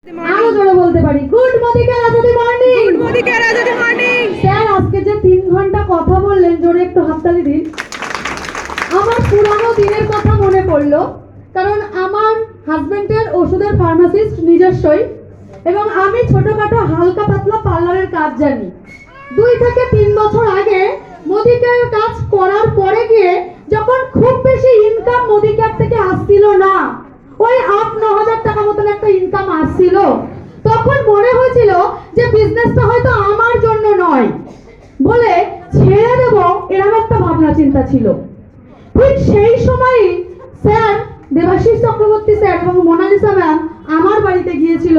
আরো জোরে বলতে পারি, গুড মোদিকা রাজুদি মর্নিং। গুড মোদিকা রাজুদি মর্নিং। স্যার আজকে যে 3 ঘন্টা কথা বললেন, জোরে একটু হাততালি দিন। আমার পুরানো দিনের কথা মনে পড়লো, কারণ আমার হাজবেন্ডের ওষুধের ফার্মাসিস্ট নিজস্বই, এবং আমি ছোটখাটো হালকা পাতলা পার্লারের কাজ জানি। 2 থেকে 3 বছর আগে মোদিকার কাজ করার পরে গিয়ে যখন খুব বেশি ইনকাম মোদিকার থেকে আসছিল না, ওই 8-9 হাজার টাকা মতন একটা ইনকাম আসছিল, তখন মনে হয়েছিল যে বিজনেসটা হয়তো আমার জন্য নয়, বলে ছেড়ে দেব, এরকম একটা ভাবনা চিন্তা ছিল। ঠিক সেই সময়ই স্যার দেবাশিস চক্রবর্তী স্যার এবং মোনালিসা ম্যাম আমার বাড়িতে গিয়েছিল,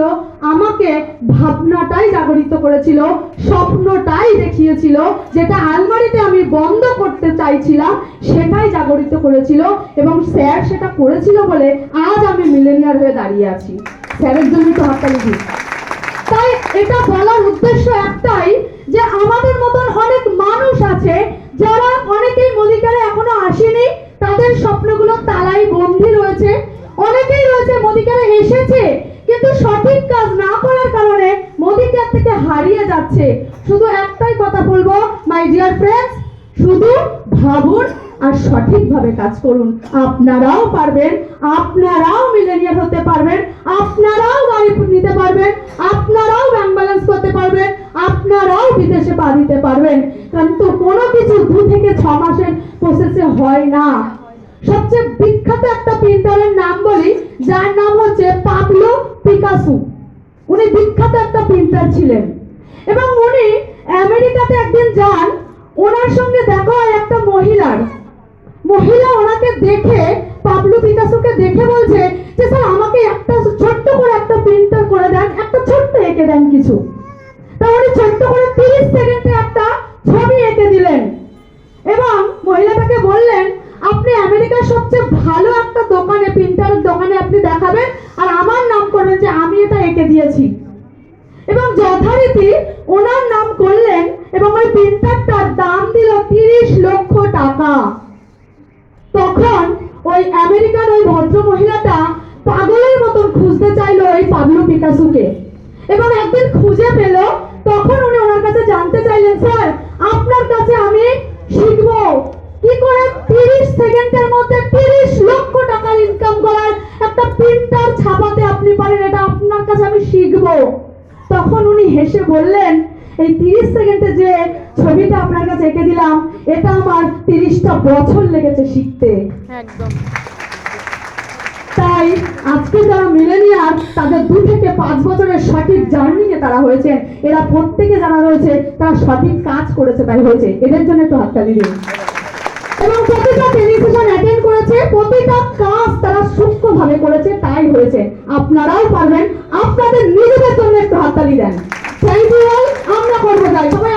আমাকে ভাবনাটাই জাগরিত করেছিল, স্বপ্নটাই দেখিয়েছিল, যেটা আলমারিতে আমি বন্ধ করতে চাইছিলাম সেটাই জাগরিত করেছিল, এবং স্যার সেটা করেছিল বলে আজ আমি মিলেনিয়ার হয়ে দাঁড়িয়ে আছি। স্যারের জন্য তো হাততালি দিই। তাই এটা বলার উদ্দেশ্য একটাই, যে আমাদের মতন অনেক মানুষ আছে যারা অনেকেই মোদিকারে এখনো আসেনি, তাদের স্বপ্নগুলো তালাই বন্ধি রয়েছে। অনেকেই রয়েছে মোদিকারে এসেছে কিন্তু সঠিক কাজ না করার কারণে মোদিকার থেকে হারিয়ে যাচ্ছে। শুধু একটাই কথা বলবো, মাই ডিয়ার ফ্রেন্ডস, শুধু ভাবুন আর সঠিকভাবে কাজ করুন। আপনারাও পারবেন, আপনারাও মিলেনিয়ার হতে পারবেন, আপনারাও গাড়ি নিতে পারবেন, আপনারাও ব্যাংক ব্যালেন্স করতে পারবেন, আপনারাও বিদেশে পা দিতে পারবেন। কিন্তু কোনো কিছু 2 থেকে 6 মাসের প্রসেসে হয় না। সবচেয়ে বিখ্যাত একটা প্রিন্টারের নাম বলি, যার নাম হচ্ছে পাবলো পিকাসো। উনি বিখ্যাত একটা প্রিন্টার ছিলেন, এবং উনি আমেরিকাতে একদিন যান, ওনার সঙ্গে দেখা হয় একটা মহিলা ওনাকে দেখে, পাবলো পিকাসোকে দেখে বলছে যে স্যার আমাকে একটা ছোট্ট করে একটা প্রিন্টার করে দেন, একটা ছোট্ট এঁকে দেন কিছু। তা উনি ছোট্ট করে 30 সেকেন্ডে একটা ছবি এঁকে দিলেন, এবং মহিলাটাকে বললেন আপনি আমেরিকার সবচেয়ে ভালো একটা দোকানে, প্রিন্টারের দোকানে আপনি দেখাবেন, আর আমার নাম করবেন যে আমি এটা এঁকে দিয়েছি। এবং যথারীতি ওনার নাম করলেন, এবং ওই প্রিন্টারটার দাম দিল 30 লক্ষ টাকা। তখন ওই আমেরিকার ওই ভদ্র মহিলাটা পাগলের মতন খুঁজতে চাইলো ওই পাবলো পিকাসোকে, এবং একদিন খুঁজে পেল। তখন উনি ওনার কাছে জানতে চাইলেন, স্যার আপনার কাছে আমি শিখবো কি করে 30 সেকেন্ডের মধ্যে 30 লক্ষ টাকা ইনকাম করার একটা প্রিন্টার ছাপাতে আপনি পারেন, এটা আপনার কাছে আমি শিখবো। তখন উনি হেসে বললেন, এই 30 সেকেন্ডে যে ছবিটা আপনার কাছে এঁকে দিলাম, এটা আমার 30টা বছর লেগেছে শিখতে। একদম। তাই আজকে যারা মিলেনিয়ার, তাদের 2 থেকে 5 বছরের সঠিক জার্নিতে তারা হয়েছে, এরা প্রত্যেকে যারা রয়েছে তারা সঠিক কাজ করেছে, তাই হয়েছে। এদের জন্য একটু হাততালি দিন। এবং প্রতিটা ট্রেনিং সেশন অ্যাটেন্ড করেছে, প্রতিটা কাজ তারা সূক্ষ্মভাবে করেছে, তাই হয়েছে। আপনারাও পারবেন, আপনাদের নিজেদের জন্য একটু হাততালি দেন। Thank you all. আমরা করবো যাই সবাই।